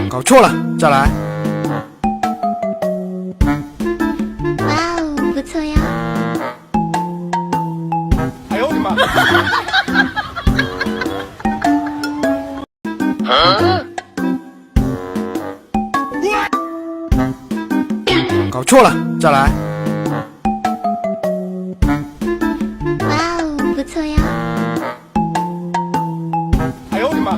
搞错了，再来。哇哦，不错呀！哎呦我的妈！搞错了，再来。哇哦，不错呀！哎呦我的妈！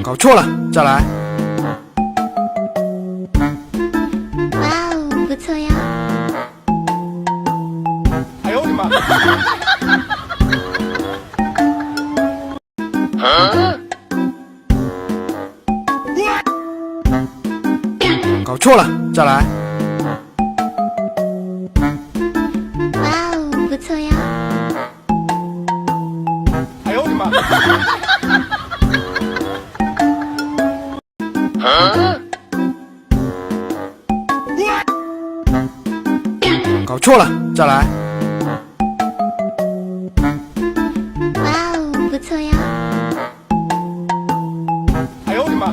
搞错了，再来。哇哦，不错呀！哎呦我的妈！搞错了，再来。哇哦，不错呀！哎呦我的妈！搞错了，再来。哇哦，不错呀！哎呦我的妈！